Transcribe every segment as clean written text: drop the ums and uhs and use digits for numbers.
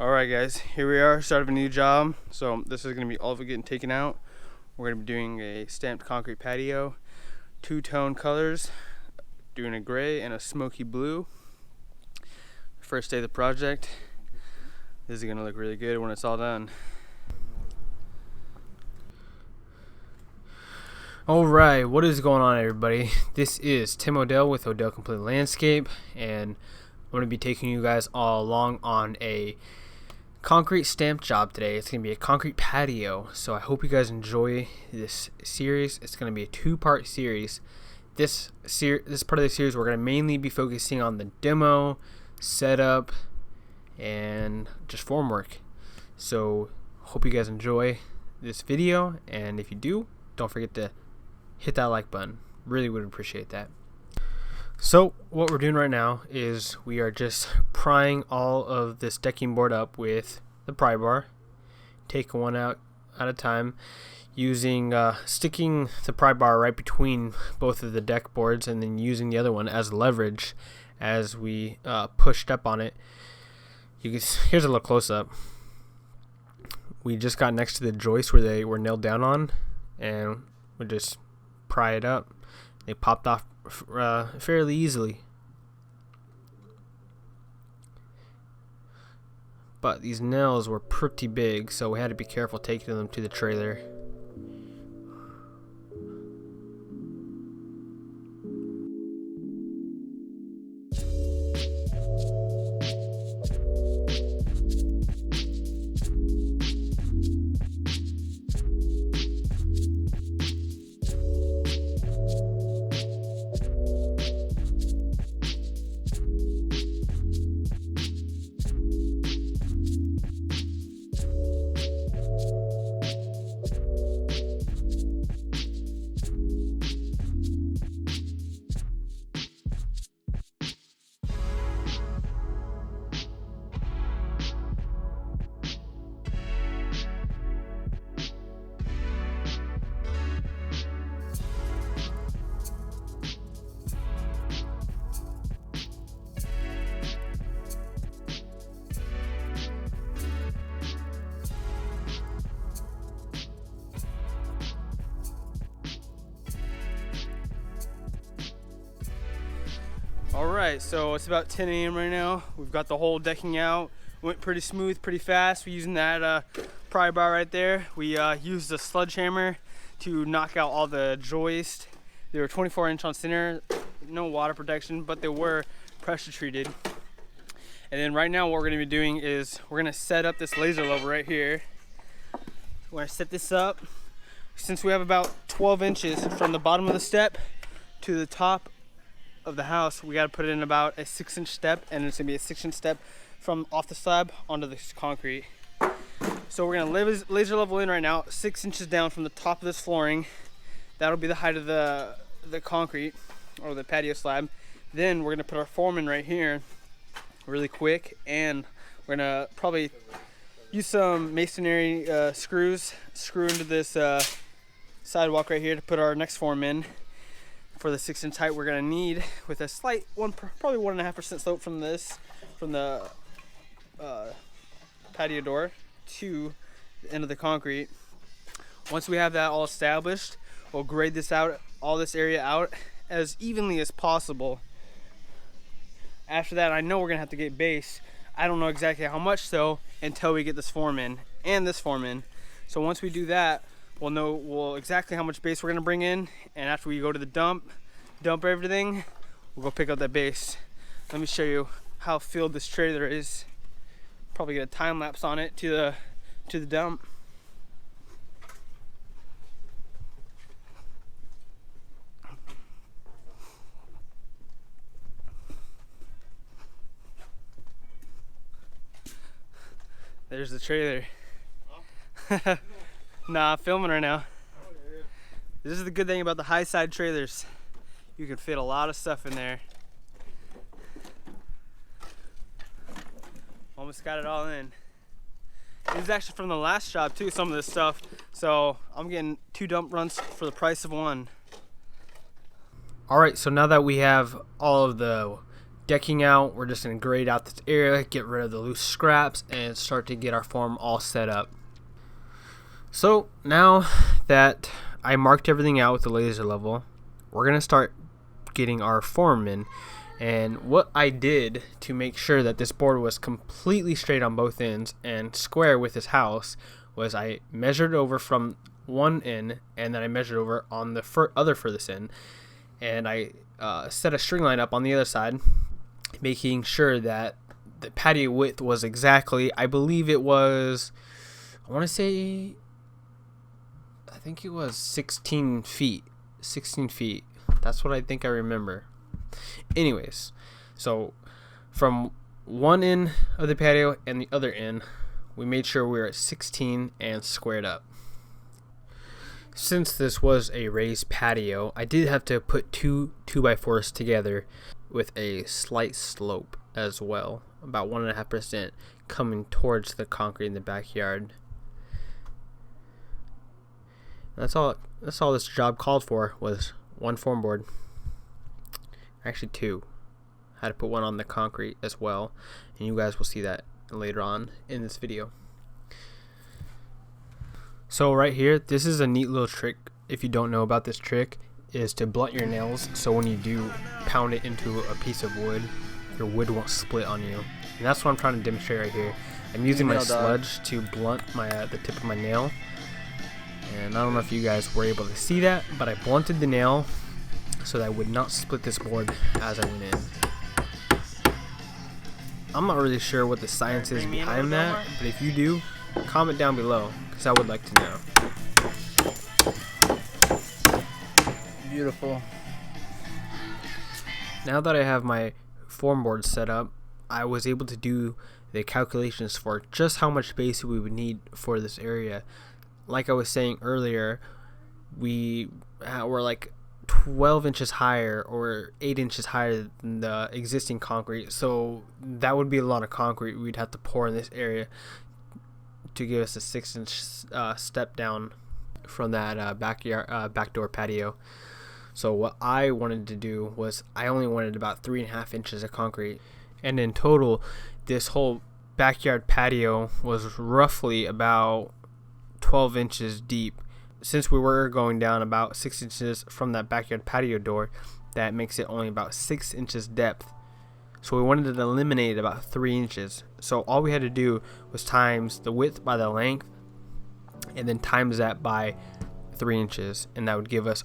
Alright guys, here we are, start of a new job. So this is going to be all of it getting taken out. We're going to be doing a stamped concrete patio, two-tone colors, doing a gray and a smoky blue. First day of the project. This is going to look really good when it's all done. Alright, what is going on everybody? This is Tim Odell with Odell Complete Landscape, and I'm going to be taking you guys all along on a concrete stamp job today. It's going to be a concrete patio, so I hope you guys enjoy this series. It's going to be a two-part series. This part of the series we're going to mainly be focusing on the demo, setup, and just form work. So hope you guys enjoy this video, and if you do, don't forget to hit that like button. Really would appreciate that. So what we're doing right now is we are just prying all of this decking board up with the pry bar, taking one out at a time, using sticking the pry bar right between both of the deck boards, and then using the other one as leverage as we pushed up on it. Here's a little close up. We just got next to the joist where they were nailed down on, and we just pry it up. They popped off fairly easily, but these nails were pretty big, so we had to be careful taking them to the trailer. Alright, so it's about 10 a.m. right now. We've got the whole decking out. Went pretty smooth, pretty fast. We're using that pry bar right there. We used a sledgehammer to knock out all the joists. They were 24-inch on center, no water protection, but they were pressure treated. And then right now what we're going to be doing is we're going to set up this laser level right here. We're going to set this up. Since we have about 12 inches from the bottom of the step to the top of the house, we got to put it in about a 6-inch step, and it's gonna be a 6-inch step from off the slab onto the concrete. So we're gonna laser level in right now, 6 inches down from the top of this flooring. That'll be the height of the concrete or the patio slab. Then we're gonna put our form in right here really quick, and we're gonna probably use some masonry screws, screw into this sidewalk right here to put our next form in. For the 6-inch height we're gonna need, with a slight probably 1.5% slope from the patio door to the end of the concrete. Once we have that all established, we'll grade all this area out as evenly as possible. After that, I know we're gonna have to get base. I don't know exactly how much though until we get this form in and this form in. So once we do that, we'll know exactly how much base we're gonna bring in, and after we go to the dump everything, we'll go pick up that base. Let me show you how filled this trailer is. Probably get a time lapse on it to the dump. There's the trailer. Nah, I'm filming right now. This is the good thing about the high side trailers. You can fit a lot of stuff in there. Almost got it all in. This is actually from the last job too, some of this stuff. So I'm getting 2 dump runs for the price of 1. Alright, so now that we have all of the decking out. We're just going to grade out this area, get rid of the loose scraps, and start to get our form all set up. So now that I marked everything out with the laser level, we're going to start getting our form in. And what I did to make sure that this board was completely straight on both ends and square with this house was I measured over from one end, and then I measured over on the other furthest end, and I set a string line up on the other side, making sure that the patio width was exactly, I believe it was, I want to say, I think it was 16 feet. 16 feet. That's what I think I remember. Anyways, so from one end of the patio and the other end, we made sure we were at 16 and squared up. Since this was a raised patio, I did have to put two 2x4s together with a slight slope as well, about 1.5% coming towards the concrete in the backyard. That's all this job called for, was one form board. Actually two. I had to put one on the concrete as well, and you guys will see that later on in this video. So right here, this is a neat little trick. If you don't know about this trick, is to blunt your nails, so when you do pound it into a piece of wood, your wood won't split on you. And that's what I'm trying to demonstrate right here. I'm using my sludge to blunt the tip of my nail. And I don't know if you guys were able to see that, but I blunted the nail so that I would not split this board as I went in. I'm not really sure what the science is behind that, but if you do, comment down below, because I would like to know. Beautiful. Now that I have my form board set up, I was able to do the calculations for just how much space we would need for this area. Like I was saying earlier, we were like 12 inches higher or 8 inches higher than the existing concrete, so that would be a lot of concrete we'd have to pour in this area to give us a 6-inch step down from that backdoor patio. So what I wanted to do was I only wanted about 3.5 inches of concrete, and in total this whole backyard patio was roughly about 12 inches deep. Since we were going down about 6 inches from that backyard patio door, that makes it only about 6 inches depth. So we wanted to eliminate about 3 inches. So all we had to do was times the width by the length, and then times that by 3 inches, and that would give us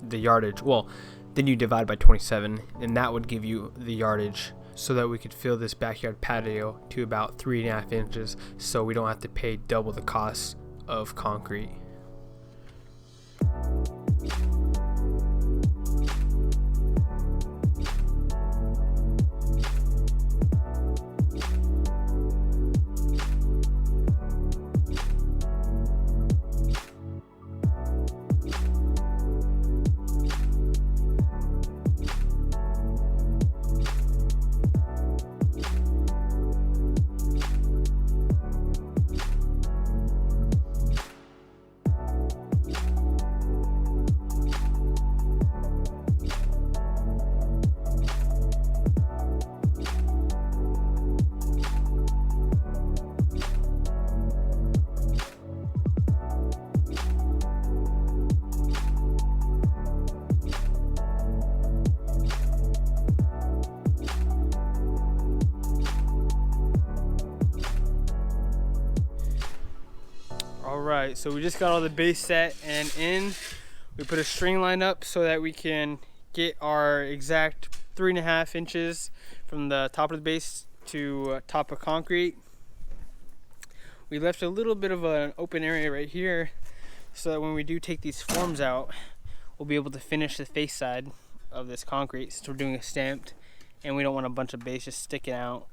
the yardage. Well, then you divide by 27, and that would give you the yardage, so that we could fill this backyard patio to about 3.5 inches, so we don't have to pay double the cost of concrete. Alright, so we just got all the base set and in. We put a string line up so that we can get our exact 3.5 inches from the top of the base to top of concrete. We left a little bit of an open area right here so that when we do take these forms out, we'll be able to finish the face side of this concrete, since we're doing a stamped and we don't want a bunch of base just sticking out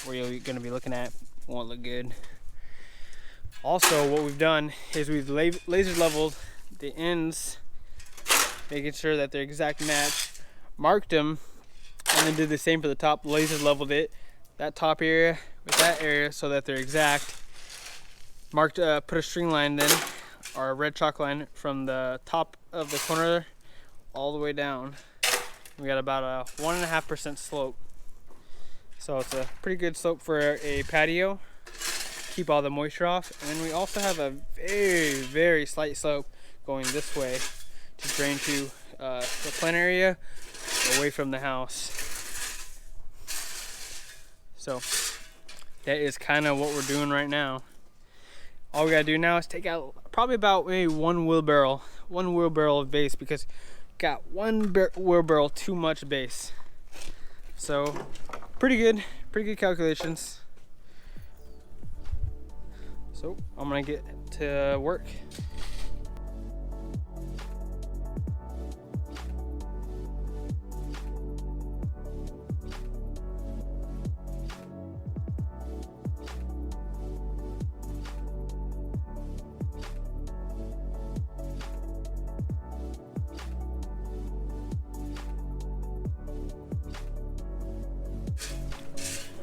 where you're going to be looking at. It won't look good. Also, what we've done is we've laser leveled the ends, making sure that they're exact match, marked them, and then did the same for the top. Laser leveled it, that top area with that area, so that they're exact. Marked, put a string line then, or a red chalk line, from the top of the corner all the way down. We got about a 1.5% slope. So it's a pretty good slope for a patio. Keep all the moisture off. And then we also have a very, very slight slope going this way to drain to the plant area away from the house. So that is kind of what we're doing right now. All we gotta do now is take out probably about maybe one wheelbarrow of base, because got one wheelbarrow too much base. So pretty good calculations. So I'm gonna get to work.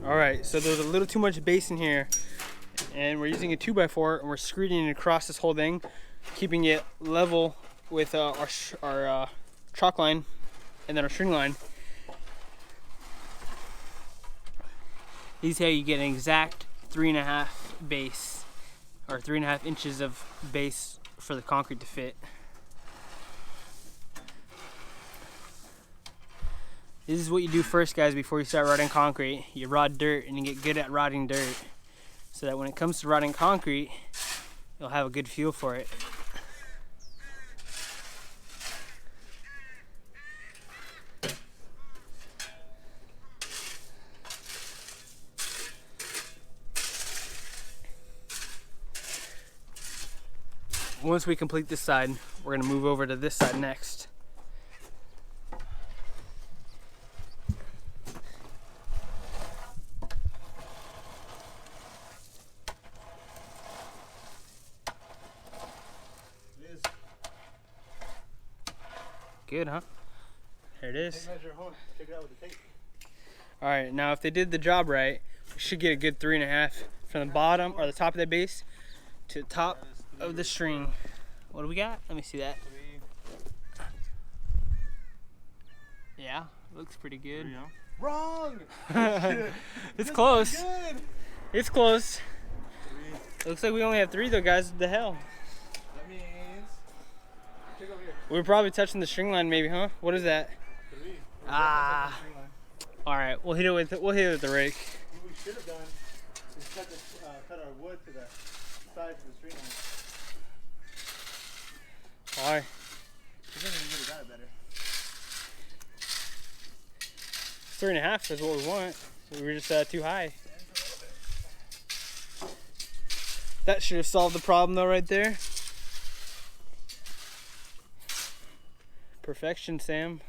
Alright, so there's a little too much base in here, and we're using a 2x4 and we're screening it across this whole thing, keeping it level with our chalk line and then our string line. This is how you get an exact 3.5 base, or 3.5 inches of base for the concrete to fit. This is what you do first, guys, before you start rodding concrete. You rod dirt and you get good at rodding dirt, so that when it comes to rodding concrete, you'll have a good feel for it. Once we complete this side, we're gonna move over to this side next. Good, huh? There it is. Alright, now if they did the job right, we should get a good 3.5 from the bottom or the top of the base to the top of the string. What do we got? Let me see that. Yeah, looks pretty good. Wrong! It's close. It's close. It looks like we only have 3 though, guys. What the hell? That means... Check over here. We're probably touching the string line, maybe, huh? What is that? 3. Ah. All right, we'll hit it with the rake. What we should have done is cut our wood to the size of the string line. Why? Because then we would have got it better. 3.5 is what we want. We were just too high. That should have solved the problem though, right there. Perfection, Sam.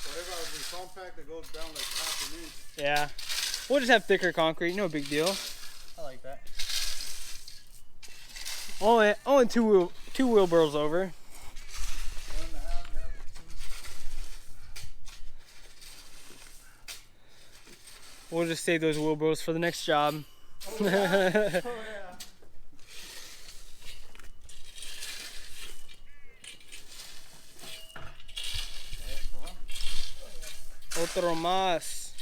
Whatever the compact that goes down like half an inch. Yeah. We'll just have thicker concrete, no big deal. I like that. Only two wheelbarrows over. 1.5, yeah. We'll just save those wheelbarrows for the next job. Oh, yeah. Oh, yeah. Otro más.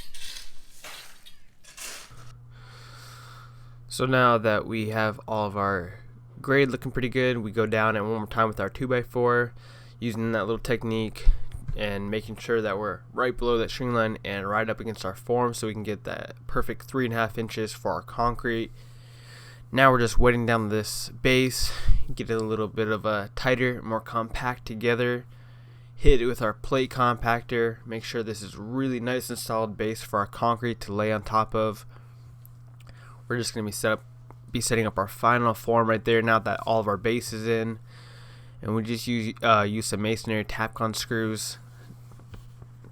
So now that we have all of our grade looking pretty good, we go down and one more time with our 2x4, using that little technique and making sure that we're right below that string line and right up against our form so we can get that perfect 3.5 inches for our concrete. Now we're just wetting down this base, get it a little bit of a tighter, more compact together. Hit it with our plate compactor, make sure this is really nice and solid base for our concrete to lay on top of. We're just going to be setting up our final form right there now that all of our base is in, and we just use some masonry Tapcon screws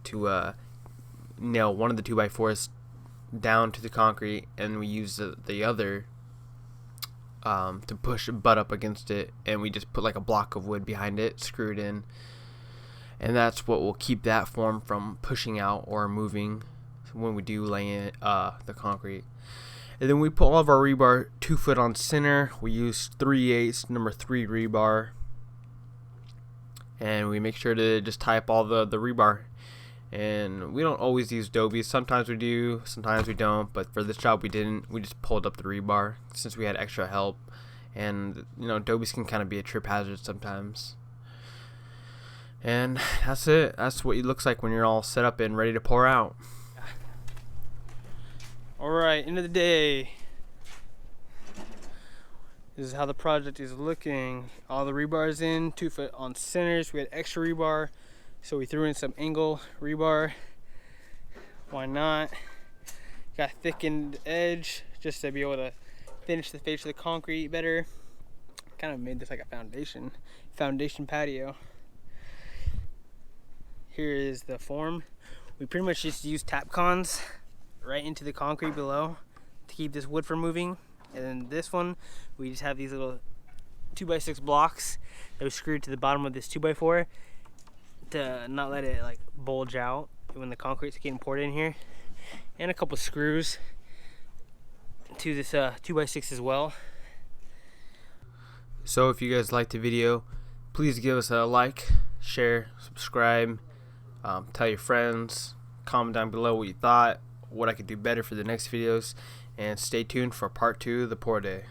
to nail one of the 2x4s down to the concrete, and we use the other to push a butt up against it, and we just put like a block of wood behind it, screwed in, and that's what will keep that form from pushing out or moving when we do lay in the concrete. And then we put all of our rebar 2 foot on center. We use 3/8 number 3 rebar, and we make sure to just tie up all the rebar. And we don't always use dobies. Sometimes we do, sometimes we don't, but for this job we didn't. We just pulled up the rebar since we had extra help. And you know, dobies can kind of be a trip hazard sometimes. And that's it. That's what it looks like when you're all set up and ready to pour out. Alright, end of the day. This is how the project is looking. All the rebar is in, 2 foot on centers. We had extra rebar, so we threw in some angle rebar. Why not? Got thickened edge just to be able to finish the face of the concrete better. Kind of made this like a foundation patio. Here is the form. We pretty much just use Tapcons right into the concrete below to keep this wood from moving. And then this one, we just have these little 2x6 blocks that we screwed to the bottom of this 2x4 to not let it like bulge out when the concrete's getting poured in here. And a couple screws to this 2x6 as well. So if you guys liked the video, please give us a like, share, subscribe, tell your friends, comment down below what you thought, what I could do better for the next videos, and stay tuned for part 2 of the pour day.